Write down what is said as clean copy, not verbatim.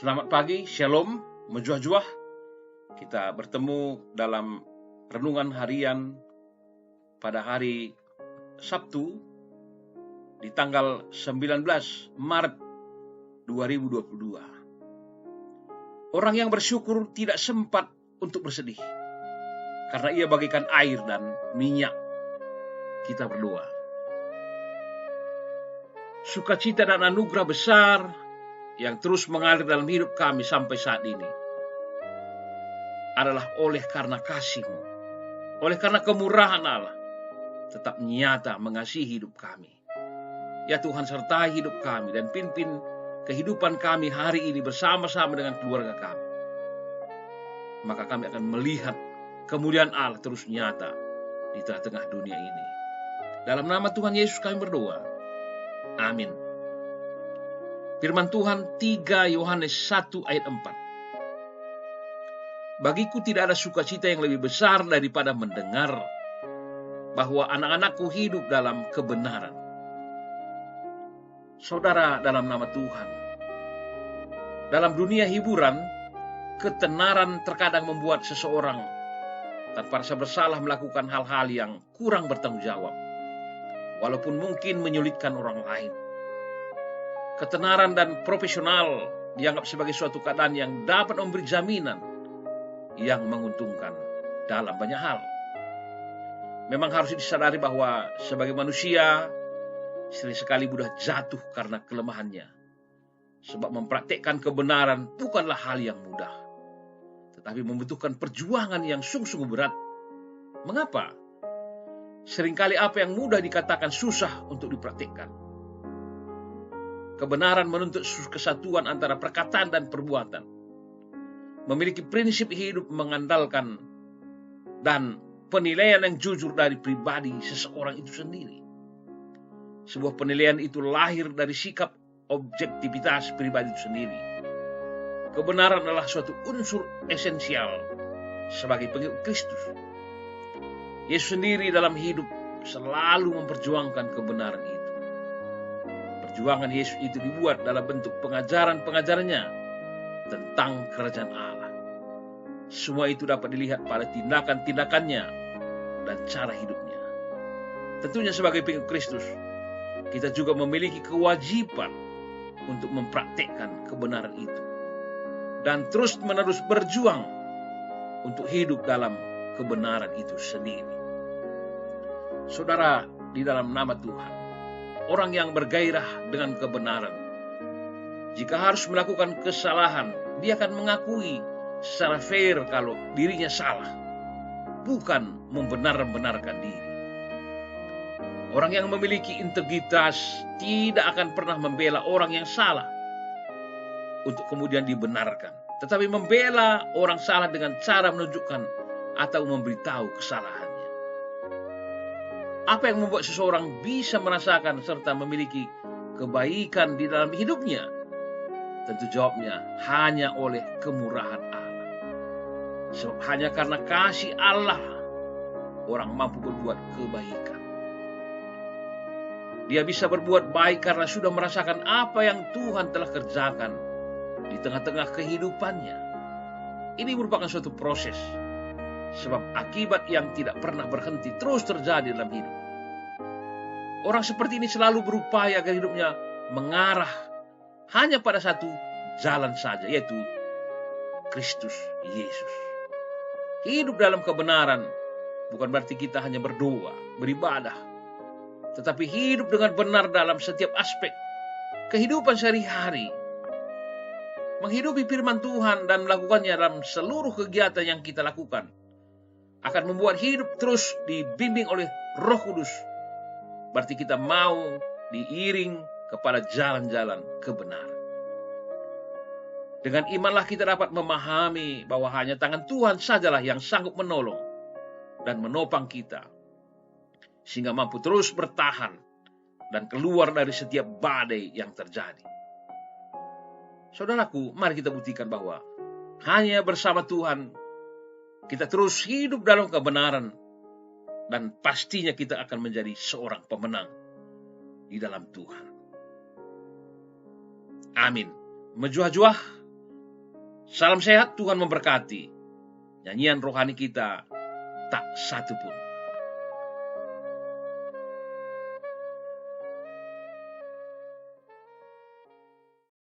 Selamat pagi, Shalom, Menjuah-juah. Kita bertemu dalam renungan harian pada hari Sabtu di tanggal 19 Maret 2022. Orang yang bersyukur tidak sempat untuk bersedih, karena ia bagaikan air dan minyak. Kita berdoa. Sukacita dan anugerah besar yang terus mengalir dalam hidup kami sampai saat ini adalah oleh karena kasih-Mu, oleh karena kemurahan Allah tetap nyata mengasihi hidup kami. Ya Tuhan, sertai hidup kami dan pimpin kehidupan kami hari ini bersama-sama dengan keluarga kami. Maka kami akan melihat kemuliaan Allah terus nyata di tengah-tengah dunia ini. Dalam nama Tuhan Yesus kami berdoa. Amin. Firman Tuhan 3 Yohanes 1 ayat 4. Bagiku tidak ada sukacita yang lebih besar daripada mendengar bahwa anak-anakku hidup dalam kebenaran. Saudara, dalam nama Tuhan, dalam dunia hiburan, ketenaran terkadang membuat seseorang tanpa rasa bersalah melakukan hal-hal yang kurang bertanggung jawab, walaupun mungkin menyulitkan orang lain. Ketenaran dan profesional dianggap sebagai suatu keadaan yang dapat memberi jaminan yang menguntungkan dalam banyak hal. Memang harus disadari bahwa sebagai manusia sering sekali mudah jatuh karena kelemahannya. Sebab mempraktekkan kebenaran bukanlah hal yang mudah, tetapi membutuhkan perjuangan yang sungguh-sungguh berat. Mengapa? Seringkali apa yang mudah dikatakan susah untuk dipraktikkan. Kebenaran menuntut kesatuan antara perkataan dan perbuatan. Memiliki prinsip hidup mengandalkan dan penilaian yang jujur dari pribadi seseorang itu sendiri. Sebuah penilaian itu lahir dari sikap objektivitas pribadi itu sendiri. Kebenaran adalah suatu unsur esensial sebagai pengikut Kristus. Yesus sendiri dalam hidup selalu memperjuangkan kebenaran itu. Perjuangan Yesus itu dibuat dalam bentuk pengajaran-pengajarannya tentang kerajaan Allah. Semua itu dapat dilihat pada tindakan-tindakannya dan cara hidupnya. Tentunya sebagai pengikut Kristus, kita juga memiliki kewajiban untuk mempraktekkan kebenaran itu dan terus-menerus berjuang untuk hidup dalam kebenaran itu sendiri. Saudara, di dalam nama Tuhan, orang yang bergairah dengan kebenaran, jika harus melakukan kesalahan, dia akan mengakui secara fair kalau dirinya salah, bukan membenar-benarkan diri. Orang yang memiliki integritas tidak akan pernah membela orang yang salah untuk kemudian dibenarkan, tetapi membela orang salah dengan cara menunjukkan atau memberitahu kesalahannya. Apa yang membuat seseorang bisa merasakan serta memiliki kebaikan di dalam hidupnya? Tentu jawabnya hanya oleh kemurahan Allah. Sebab hanya karena kasih Allah orang mampu berbuat kebaikan. Dia bisa berbuat baik karena sudah merasakan apa yang Tuhan telah kerjakan di tengah-tengah kehidupannya. Ini merupakan suatu proses, sebab akibat yang tidak pernah berhenti terus terjadi dalam hidup. Orang seperti ini selalu berupaya agar hidupnya mengarah hanya pada satu jalan saja, yaitu Kristus Yesus. Hidup dalam kebenaran bukan berarti kita hanya berdoa, beribadah, tetapi hidup dengan benar dalam setiap aspek kehidupan sehari-hari. Menghidupi firman Tuhan dan melakukannya dalam seluruh kegiatan yang kita lakukan akan membuat hidup terus dibimbing oleh Roh Kudus. Berarti kita mau diiring kepada jalan-jalan kebenaran. Dengan imanlah kita dapat memahami bahwa hanya tangan Tuhan sajalah yang sanggup menolong dan menopang kita, sehingga mampu terus bertahan dan keluar dari setiap badai yang terjadi. Saudaraku, mari kita buktikan bahwa hanya bersama Tuhan kita terus hidup dalam kebenaran, dan pastinya kita akan menjadi seorang pemenang di dalam Tuhan. Amin. Menjuah-juah, Salam sehat, Tuhan memberkati. Nyanyian rohani kita tak satu pun